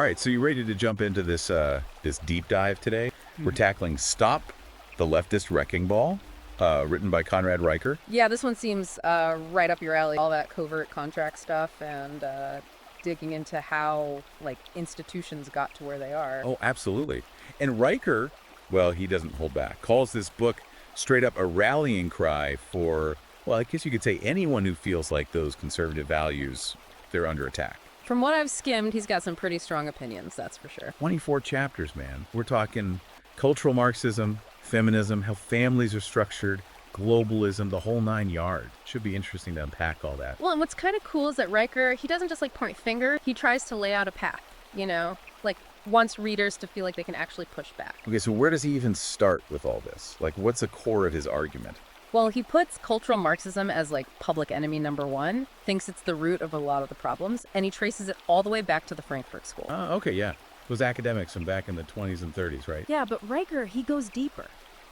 right, so you ready to jump into this this deep dive today? We're tackling Stop the Leftist Wrecking Ball, written by Conrad Riker. Yeah, this one seems right up your alley. All that covert contract stuff and digging into how, like, institutions got to where they are. Oh, absolutely. And Riker, well, he doesn't hold back, calls this book straight up a rallying cry for, well, I guess you could say anyone who feels like those conservative values, they're under attack. From what I've skimmed, he's got some pretty strong opinions, that's for sure. 24 chapters, man. We're talking cultural Marxism, feminism, how families are structured, globalism, the whole 9 yards. Should be interesting to unpack all that. Well, and what's kind of cool is that Riker, he doesn't just, like, point finger. He tries to lay out a path, you know? Like, wants readers to feel like they can actually push back. Okay, so where does he even start with all this? Like, what's the core of his argument? Well, he puts cultural Marxism as, like, public enemy number one, thinks it's the root of a lot of the problems, and he traces it all the way back to the Frankfurt School. Oh, okay, yeah. Those academics from back in the 20s and 30s, right? Yeah, but Riker, he goes deeper.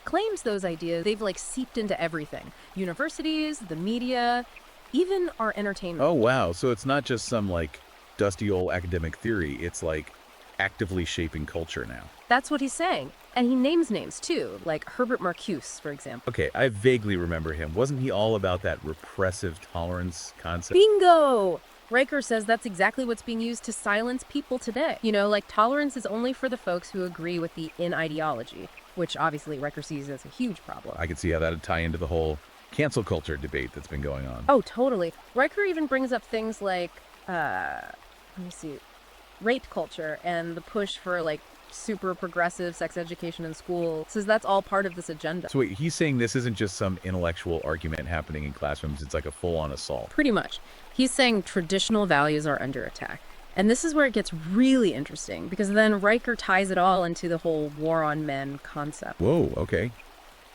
Claims those ideas, they've, like, seeped into everything. Universities, the media, even our entertainment. Oh, wow. So it's not just some, like, dusty old academic theory. It's, like, actively shaping culture now. That's what he's saying. And he names names, too, like Herbert Marcuse, for example. Okay, I vaguely remember him. Wasn't he all about that repressive tolerance concept? Bingo! Riker says that's exactly what's being used to silence people today. You know, like, tolerance is only for the folks who agree with the in ideology, which obviously Riker sees as a huge problem. I could see how that would tie into the whole cancel culture debate that's been going on. Oh, totally. Riker even brings up things like, let me see, rape culture and the push for, like, super progressive sex education in school. Says that's all part of this agenda. So wait, he's saying this isn't just some intellectual argument happening in classrooms. It's like a full-on assault. Pretty much. He's saying traditional values are under attack. And this is where it gets really interesting, because then Riker ties it all into the whole war on men concept. Whoa, okay.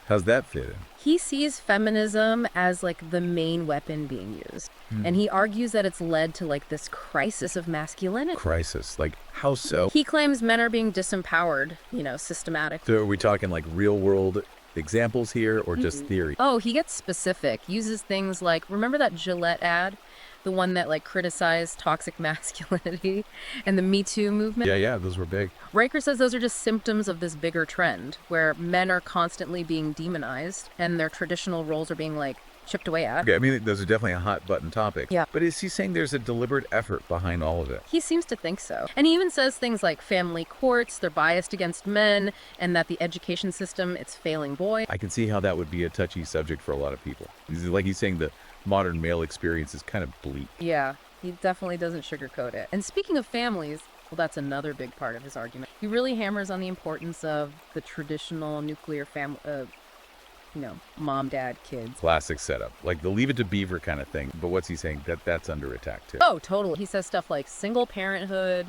How's that fit in? He sees feminism as, like, the main weapon being used. And he argues that it's led to, like, this crisis of masculinity. Crisis? Like, how so? He claims men are being disempowered, you know, systematically. So are we talking like real-world examples here or just theory? Oh, he gets specific. Uses things like, remember that Gillette ad? The one that, like, criticized toxic masculinity and the Me Too movement? Yeah, those were big. Riker says those are just symptoms of this bigger trend where men are constantly being demonized and their traditional roles are being, like, chipped away at. Okay, I mean, those are definitely a hot button topic. Yeah. But is he saying there's a deliberate effort behind all of it? He seems to think so. And he even says things like family courts, they're biased against men, and that the education system, it's failing boys. I can see how that would be a touchy subject for a lot of people. He's saying the modern male experience is kind of bleak. Yeah, he definitely doesn't sugarcoat it. And speaking of families, well, that's another big part of his argument. He really hammers on the importance of the traditional nuclear family, you know, mom, dad, kids. Classic setup. Like the Leave It to Beaver kind of thing. But what's he saying? That's under attack too. Oh, totally. He says stuff like single parenthood,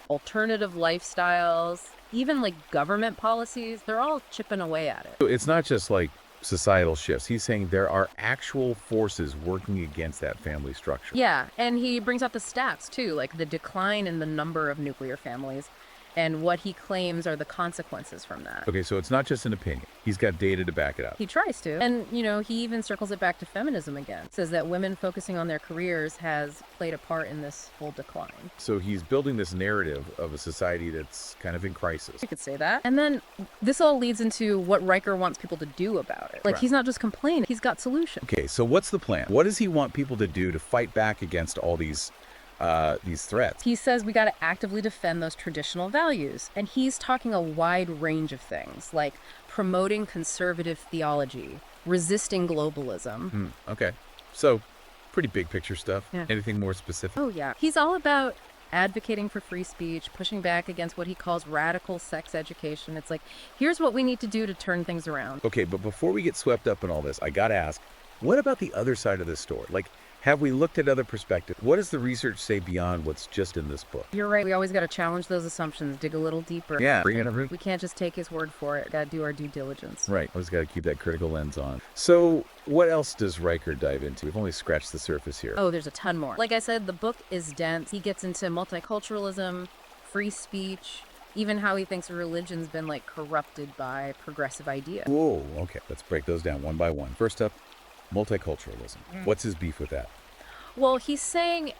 alternative lifestyles, even, like, government policies. They're all chipping away at it. So it's not just like societal shifts. He's saying there are actual forces working against that family structure. Yeah, and he brings up the stats, too, like the decline in the number of nuclear families and what he claims are the consequences from that. Okay, so it's not just an opinion. He's got data to back it up. He tries to. And, you know, he even circles it back to feminism again. Says that women focusing on their careers has played a part in this whole decline. So he's building this narrative of a society that's kind of in crisis. You could say that. And then this all leads into what Riker wants people to do about it. Like, Right. he's not just complaining, he's got solutions. Okay, so what's the plan? What does he want people to do to fight back against all these threats? He says we got to actively defend those traditional values. And he's talking a wide range of things, like promoting conservative theology, resisting globalism. Okay, so pretty big picture stuff. Yeah. Anything more specific? Oh, yeah. He's all about advocating for free speech, pushing back against what he calls radical sex education. It's like, here's what we need to do to turn things around. Okay, but before we get swept up in all this, I gotta ask, what about the other side of this story? Like, have we looked at other perspectives? What does the research say beyond what's just in this book? You're right. We always got to challenge those assumptions, dig a little deeper. Yeah, bring it up. We can't just take his word for it. Got to do our due diligence. Right, always gotta keep that critical lens on. So, what else does Riker dive into? We've only scratched the surface here. Oh, there's a ton more. Like I said, the book is dense. He gets into multiculturalism, free speech, even how he thinks religion's been, like, corrupted by progressive ideas. Whoa, okay, let's break those down one by one. First up, multiculturalism. What's his beef with that? Well, he's saying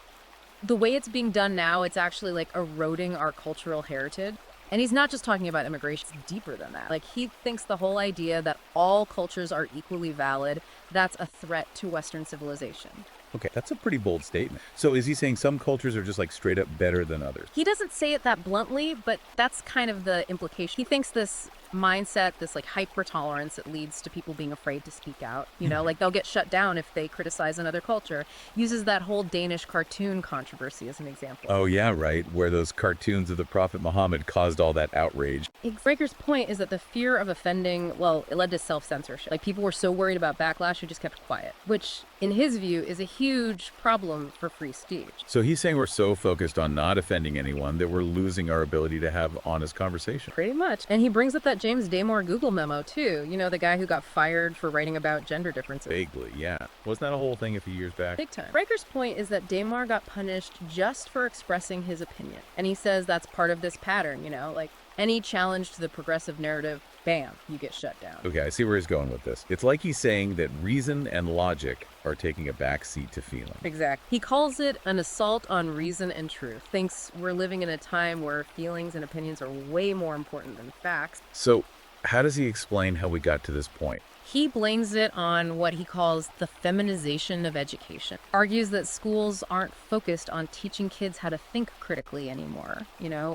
The way it's being done now, it's actually like eroding our cultural heritage. And he's not just talking about immigration, it's deeper than that. Like, he thinks the whole idea that all cultures are equally valid, that's a threat to Western civilization. Okay, that's a pretty bold statement. So is he saying some cultures are just like straight up better than others? He doesn't say it that bluntly, but that's kind of the implication. He thinks this mindset, this like hyper tolerance that leads to people being afraid to speak out, like they'll get shut down if they criticize another culture, uses that whole Danish cartoon controversy as an example. Oh yeah, right, where those cartoons of the Prophet Muhammad caused all that outrage. Riker's point is that the fear of offending, well, it led to self-censorship. Like, people were so worried about backlash who just kept quiet, which in his view is a huge problem for free speech. So he's saying we're so focused on not offending anyone that we're losing our ability to have honest conversation. Pretty much. And he brings up that James Damore Google memo too, the guy who got fired for writing about gender differences. Vaguely, yeah. Wasn't that a whole thing a few years back? Big time. Riker's point is that Damore got punished just for expressing his opinion. And he says that's part of this pattern, like any challenge to the progressive narrative, bam, you get shut down. Okay, I see where he's going with this. It's like he's saying that reason and logic are taking a backseat to feeling. Exactly. He calls it an assault on reason and truth. Thinks we're living in a time where feelings and opinions are way more important than facts. So how does he explain how we got to this point? He blames it on what he calls the feminization of education. Argues that schools aren't focused on teaching kids how to think critically anymore,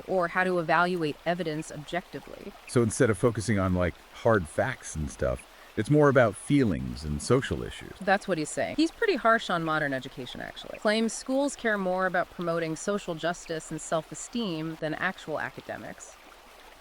or how to evaluate evidence objectively. So instead of focusing on like hard facts and stuff, it's more about feelings and social issues. That's what he's saying. He's pretty harsh on modern education, actually. Claims schools care more about promoting social justice and self-esteem than actual academics.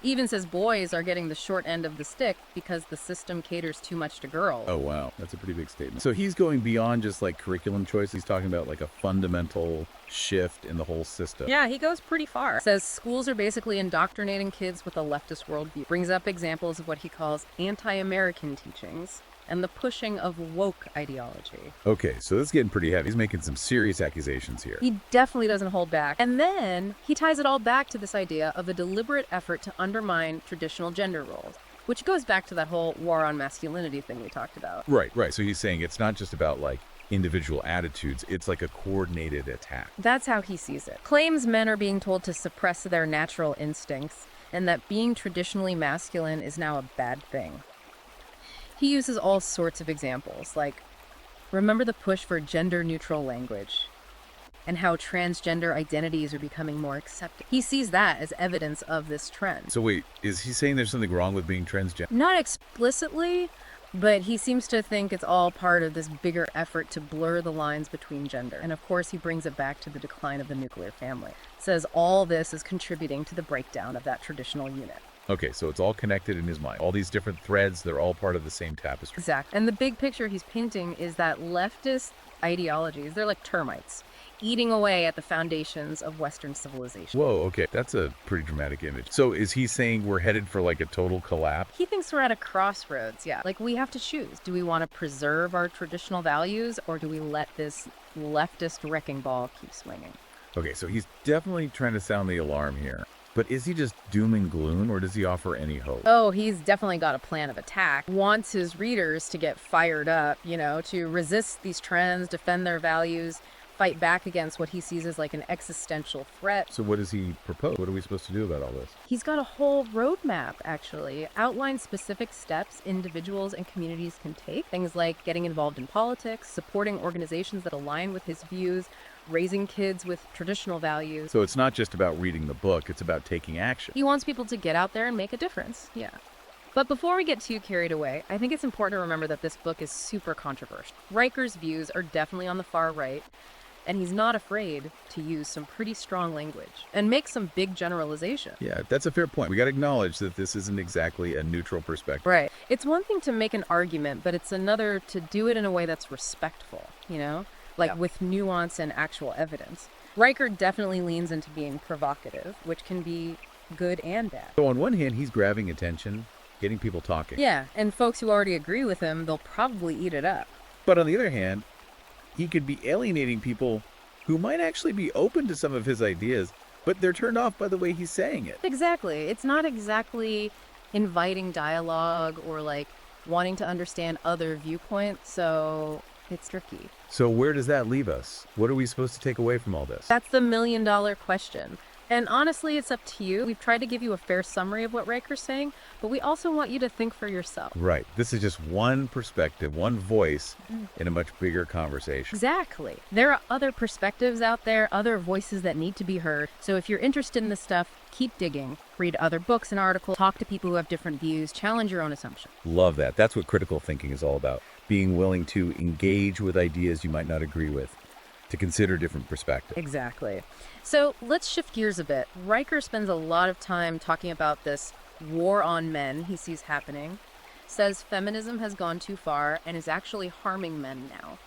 Even says boys are getting the short end of the stick because the system caters too much to girls. Oh, wow. That's a pretty big statement. So he's going beyond just like curriculum choice. He's talking about like a fundamental shift in the whole system. Yeah, he goes pretty far. Says schools are basically indoctrinating kids with a leftist worldview. Brings up examples of what he calls anti-American teachings and the pushing of woke ideology. Okay, so this is getting pretty heavy. He's making some serious accusations here. He definitely doesn't hold back. And then he ties it all back to this idea of a deliberate effort to undermine traditional gender roles, which goes back to that whole war on masculinity thing we talked about. Right. So he's saying it's not just about like individual attitudes, it's like a coordinated attack. That's how he sees it. Claims men are being told to suppress their natural instincts and that being traditionally masculine is now a bad thing. He uses all sorts of examples, like, remember the push for gender-neutral language and how transgender identities are becoming more accepted. He sees that as evidence of this trend. So wait, is he saying there's something wrong with being transgender? Not explicitly, but he seems to think it's all part of this bigger effort to blur the lines between gender. And of course, he brings it back to the decline of the nuclear family. Says all this is contributing to the breakdown of that traditional unit. Okay, so it's all connected in his mind. All these different threads, they're all part of the same tapestry. Exactly. And the big picture he's painting is that leftist ideologies, they're like termites, eating away at the foundations of Western civilization. Whoa, okay, that's a pretty dramatic image. So is he saying we're headed for like a total collapse? He thinks we're at a crossroads, yeah. Like, we have to choose. Do we want to preserve our traditional values, or do we let this leftist wrecking ball keep swinging? Okay, so he's definitely trying to sound the alarm here. But is he just doom and gloom, or does he offer any hope? Oh, he's definitely got a plan of attack. Wants his readers to get fired up, to resist these trends, defend their values, fight back against what he sees as like an existential threat. So what does he propose? What are we supposed to do about all this? He's got a whole roadmap, actually. Outlines specific steps individuals and communities can take. Things like getting involved in politics, supporting organizations that align with his views, raising kids with traditional values. So it's not just about reading the book, it's about taking action. He wants people to get out there and make a difference, yeah. But before we get too carried away, I think it's important to remember that this book is super controversial. Riker's views are definitely on the far right, and he's not afraid to use some pretty strong language and make some big generalizations. Yeah, that's a fair point. We got to acknowledge that this isn't exactly a neutral perspective. Right. It's one thing to make an argument, but it's another to do it in a way that's respectful, with nuance and actual evidence. Riker definitely leans into being provocative, which can be good and bad. So on one hand, he's grabbing attention, getting people talking. Yeah, and folks who already agree with him, they'll probably eat it up. But on the other hand, he could be alienating people who might actually be open to some of his ideas, but they're turned off by the way he's saying it. Exactly. It's not exactly inviting dialogue or like wanting to understand other viewpoints. So It's tricky. So where does that leave us? What are we supposed to take away from all this? That's the million-dollar question. And honestly, it's up to you. We've tried to give you a fair summary of what Riker's saying, but we also want you to think for yourself. Right. This is just one perspective, one voice in a much bigger conversation. Exactly. There are other perspectives out there, other voices that need to be heard. So if you're interested in this stuff, keep digging. Read other books and articles, talk to people who have different views, challenge your own assumptions. Love that. That's what critical thinking is all about. Being willing to engage with ideas you might not agree with, to consider different perspectives. Exactly. So let's shift gears a bit. Riker spends a lot of time talking about this war on men he sees happening, says feminism has gone too far and is actually harming men now.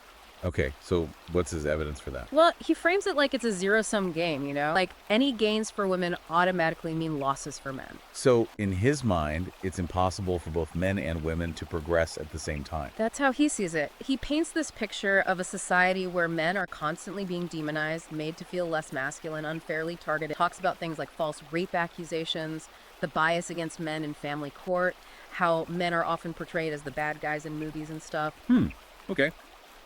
Okay, so what's his evidence for that? Well, he frames it like it's a zero-sum game, you know? Like any gains for women automatically mean losses for men. So in his mind, it's impossible for both men and women to progress at the same time. That's how he sees it. He paints this picture of a society where men are constantly being demonized, made to feel less masculine, unfairly targeted. Talks about things like false rape accusations, the bias against men in family court, how men are often portrayed as the bad guys in movies and stuff. Okay.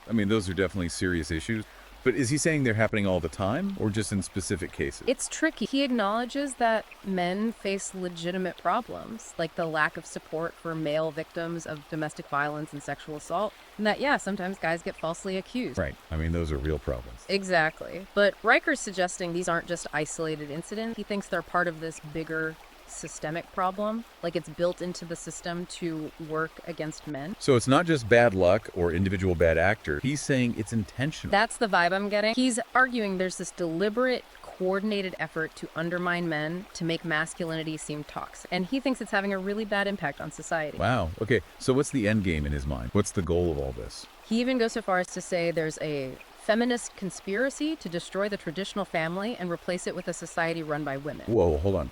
I mean, those are definitely serious issues. But is he saying they're happening all the time or just in specific cases? It's tricky. He acknowledges that men face legitimate problems, like the lack of support for male victims of domestic violence and sexual assault, and that, yeah, sometimes guys get falsely accused. Right. I mean, those are real problems. Exactly. But Riker's suggesting these aren't just isolated incidents. He thinks they're part of this bigger systemic problem, like it's built into the system to work against men. So it's not just bad luck or individual bad actor. He's saying it's intentional. That's the vibe I'm getting. He's arguing there's this deliberate, coordinated effort to undermine men, to make masculinity seem toxic. And he thinks it's having a really bad impact on society. Wow. Okay, so what's the end game in his mind? What's the goal of all this? He even goes so far as to say there's a feminist conspiracy to destroy the traditional family and replace it with a society run by women. Whoa, hold on.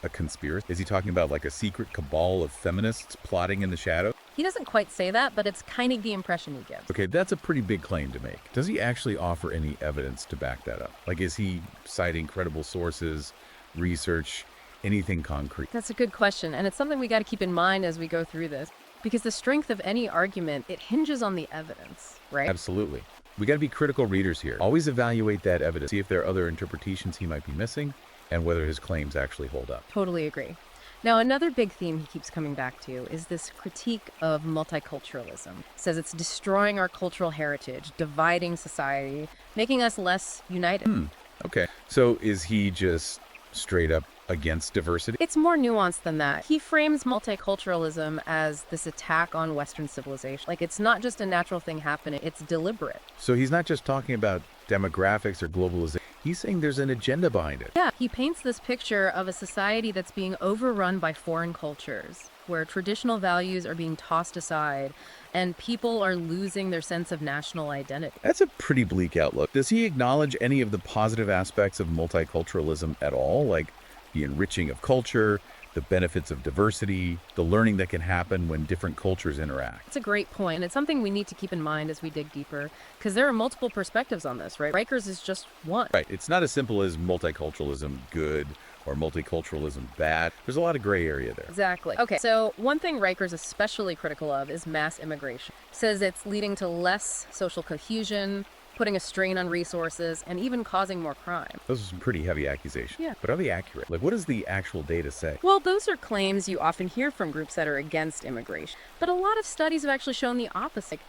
A conspiracy? Is he talking about like a secret cabal of feminists plotting in the shadow? He doesn't quite say that, but it's kind of the impression he gives. Okay, that's a pretty big claim to make. Does he actually offer any evidence to back that up? Like, is he citing credible sources, research, anything concrete? That's a good question, and it's something we got to keep in mind as we go through this, because the strength of any argument, it hinges on the evidence, right? Absolutely. We got to be critical readers here. Always evaluate that evidence, see if there are other interpretations he might be missing, and whether his claims actually hold up. Totally agree. Now, another big theme he keeps coming back to is this critique of multiculturalism. Says it's destroying our cultural heritage, dividing society, making us less united. Okay. So is he just straight up against diversity? It's more nuanced than that. He frames multiculturalism as this attack on Western civilization. Like, it's not just a natural thing happening, it's deliberate. So he's not just talking about demographics or globalization. He's saying there's an agenda behind it. Yeah, he paints this picture of a society that's being overrun by foreign cultures, where traditional values are being tossed aside and people are losing their sense of national identity. That's a pretty bleak outlook. Does he acknowledge any of the positive aspects of multiculturalism at all? Like the enriching of culture, the benefits of diversity, the learning that can happen when different cultures interact? It's a great point, and it's something we need to keep in mind as we dig deeper, because there are multiple perspectives on this, right? Riker's is just one. Right. It's not as simple as multiculturalism good or multiculturalism bad. There's a lot of gray area there. Exactly. Okay, so one thing Riker's especially critical of is mass immigration. Says it's leading to less social cohesion, putting a strain on resources, and even causing more crime. Those are some pretty heavy accusations. Yeah. But are they accurate? Like, what does the actual data say? Well, those are claims you often hear from groups that are against immigration. But a lot of studies have actually shown the opposite.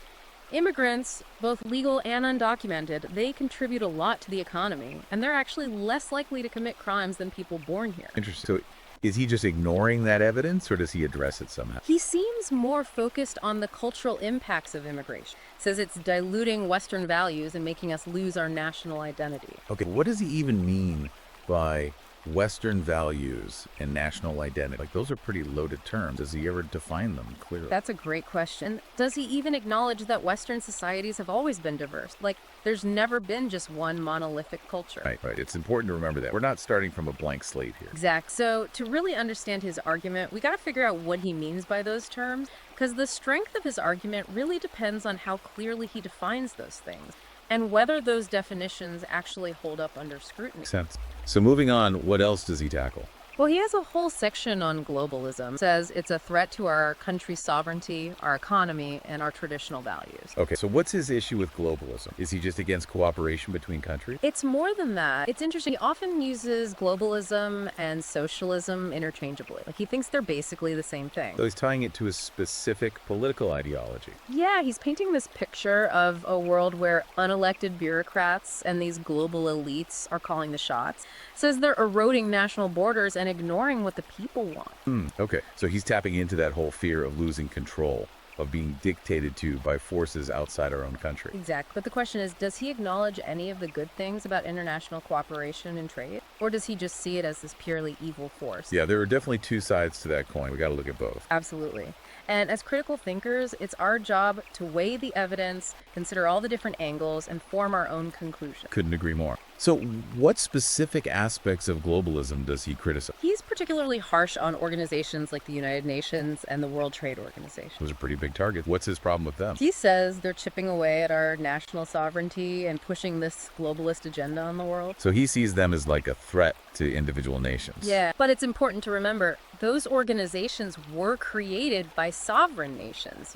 Immigrants, both legal and undocumented, they contribute a lot to the economy, and they're actually less likely to commit crimes than people born here. Interesting. So is he just ignoring that evidence, or does he address it somehow? He seems more focused on the cultural impacts of immigration. Says it's diluting Western values and making us lose our national identity. Okay, what does he even mean by Western values and national identity? Like, those are pretty loaded terms. Does he ever define them clearly? That's a great question. Does he even acknowledge that Western societies have always been diverse? Like, there's never been just one monolithic culture. Right. It's important to remember that. We're not starting from a blank slate here. Exact. So to really understand his argument, we got to figure out what he means by those terms, because the strength of his argument really depends on how clearly he defines those things and whether those definitions actually hold up under scrutiny. Makes sense. So moving on, what else does he tackle? Well, he has a whole section on globalism. Says it's a threat to our country's sovereignty, our economy, and our traditional values. Okay, so what's his issue with globalism? Is he just against cooperation between countries? It's more than that. It's interesting. He often uses globalism and socialism interchangeably. Like, he thinks they're basically the same thing. So he's tying it to a specific political ideology. Yeah, he's painting this picture of a world where unelected bureaucrats and these global elites are calling the shots. Says they're eroding national borders and ignoring what the people want. Okay, so he's tapping into that whole fear of losing control, of being dictated to by forces outside our own country. Exactly. But the question is, does he acknowledge any of the good things about international cooperation and trade? Or does he just see it as this purely evil force? Yeah, there are definitely two sides to that coin. We got to look at both. Absolutely. And as critical thinkers, it's our job to weigh the evidence, consider all the different angles, and form our own conclusion. Couldn't agree more. So what specific aspects of globalism does he criticize? He's particularly harsh on organizations like the United Nations and the World Trade Organization. Those are pretty big targets. What's his problem with them? He says they're chipping away at our national sovereignty and pushing this globalist agenda on the world. So he sees them as like a threat to individual nations. Yeah, but it's important to remember those organizations were created by sovereign nations,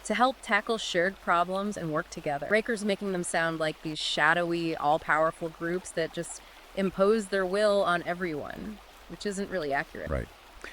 to help tackle shared problems and work together. Raker's making them sound like these shadowy, all-powerful groups that just impose their will on everyone, which isn't really accurate. Right.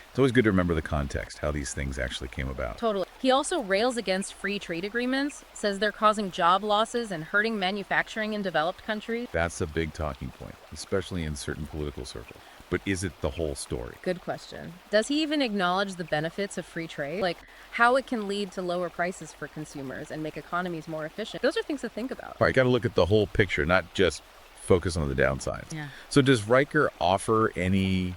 It's always good to remember the context, how these things actually came about. Totally. He also rails against free trade agreements, says they're causing job losses and hurting manufacturing in developed countries. That's a big talking point, especially in certain political circles. But is it the whole story? Good question. Does he even acknowledge the benefits of free trade? Like how it can lead to lower prices for consumers and make economies more efficient? Those are things to think about. All right, got to look at the whole picture, not just focus on the downsides. Yeah. So does Riker offer any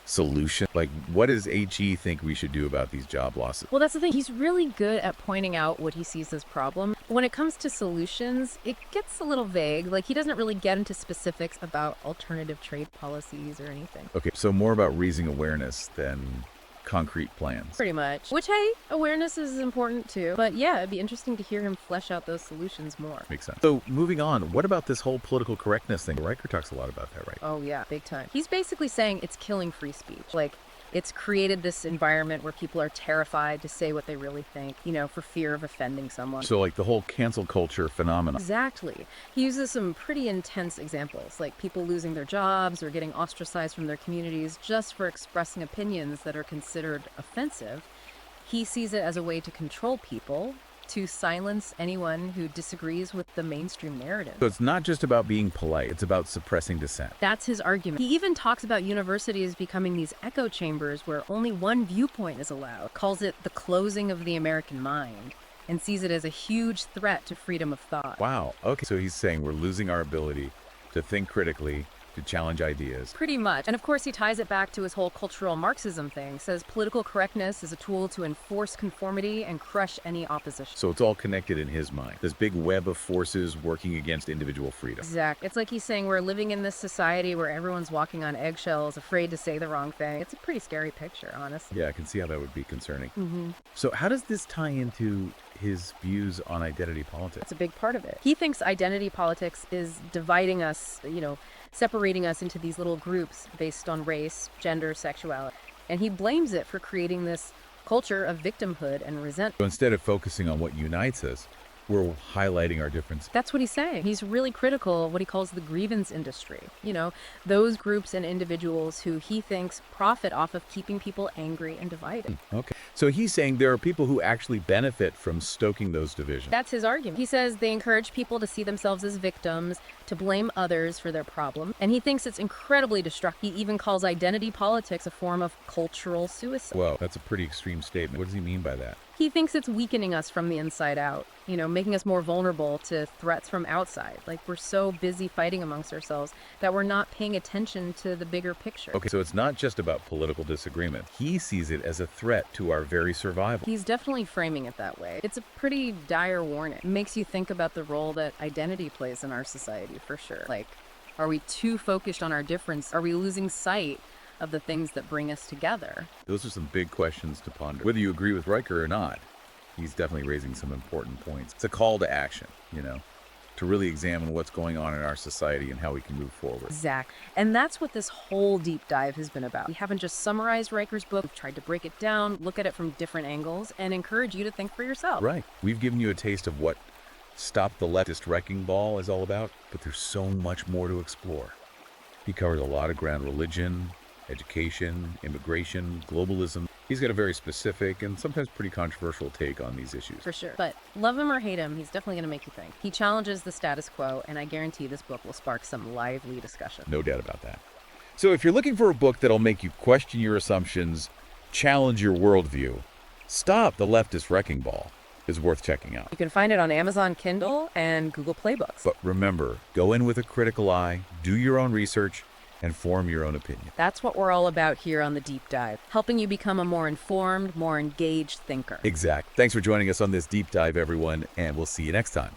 solution? Like, what does HE think we should do about these job losses? Well, that's the thing. He's really good at pointing out what he sees as problem. When it comes to solutions, it gets a little vague. Like, he doesn't really get into specifics about alternative trade policies or anything. Okay, so more about raising awareness than concrete plans. Pretty much. Which, hey, awareness is important too. But yeah, it'd be interesting to hear him flesh out those solutions more. Makes sense. So moving on, what about this whole political correctness thing? Riker talks a lot about that, right? Oh yeah, big time. He's basically saying it's killing free speech. Like, it's created this environment where people are terrified to say what they really think, for fear of offending someone. So like the whole cancel culture phenomenon. Exactly. He uses some pretty intense examples, like people losing their jobs or getting ostracized from their communities just for expressing opinions that are considered offensive. He sees it as a way to control people, to silence anyone who disagrees with the mainstream narrative. So it's not just about being polite, it's about suppressing dissent. That's his argument. He even talks about universities becoming these echo chambers where only one viewpoint is allowed, calls it the closing of the American mind, and sees it as a huge threat to freedom of thought. Wow. Okay. So he's saying we're losing our ability to think critically, to challenge ideas. Pretty much. And of course, he ties it back to his whole cultural Marxism thing. Says political correctness is a tool to enforce conformity and crush any opposition. So it's all connected in his mind. This big web of forces working against individual freedom. Exactly. It's like he's saying we're living in this society where everyone's walking on eggshells, afraid to say the wrong thing. It's a pretty scary picture, honestly. Yeah, I can see how that would be concerning. Mm-hmm. So how does this tie into his views on identity politics? That's a big part of it. He thinks identity politics is dividing us, separating us into these little groups based on race, gender, sexuality. And he blames it for creating this culture of victimhood and resentment. So instead of focusing on what unites us, we're highlighting our differences. That's what he's saying. He's really critical of what he calls the grievance industry. Those groups and individuals who he thinks profit off of keeping people angry and divided. Okay. So he's saying there are people who actually benefit from stoking those divisions. That's his argument. He says they encourage people to see themselves as victims, to blame others for their problem, and he thinks it's incredibly destructive. He even calls identity politics a form of cultural suicide. Well, that's a pretty extreme statement. What does he mean by that? He thinks it's weakening us from the inside out, making us more vulnerable to threats from outside. Like, we're so busy fighting amongst ourselves that we're not paying attention to the bigger picture. Okay, so it's not just about political disagreement. He sees it as a threat to our very survival. He's definitely framing it that way. It's a pretty dire warning. It makes you think about the role that identity plays in our society, for sure. Like, are we too focused on our difference? Are we losing sight of the things that bring us together? Those are some big questions to ponder. Whether you agree with Riker or not, he's definitely raising some important points. It's a call to action, to really examine what's going on in our society and how we can move forward. Exactly. And that's what this whole deep dive has been about. We haven't just summarized Riker's book, we've tried to break it down, look at it from different angles, and encourage you to think for yourself. Right. We've given you a taste of what Stop the Leftist Wrecking Ball is all about, but there's so much more to explore. He covers a lot of ground: religion, education, immigration, globalism. He's got a very specific and sometimes pretty controversial take on these issues. For sure. But love him or hate him, he's definitely going to make you think. He challenges the status quo, and I guarantee this book will spark some lively discussion. No doubt about that. So if you're looking for a book that'll make you question your assumptions, challenge your worldview, Stop the Leftist Wrecking Ball is worth checking out. You can find it on Amazon Kindle and Google Play Books. But remember, go in with a critical eye, do your own research, and form your own opinion. That's what we're all about here on The Deep Dive, helping you become a more informed, more engaged thinker. Exact. Thanks for joining us on this deep dive, everyone, and we'll see you next time.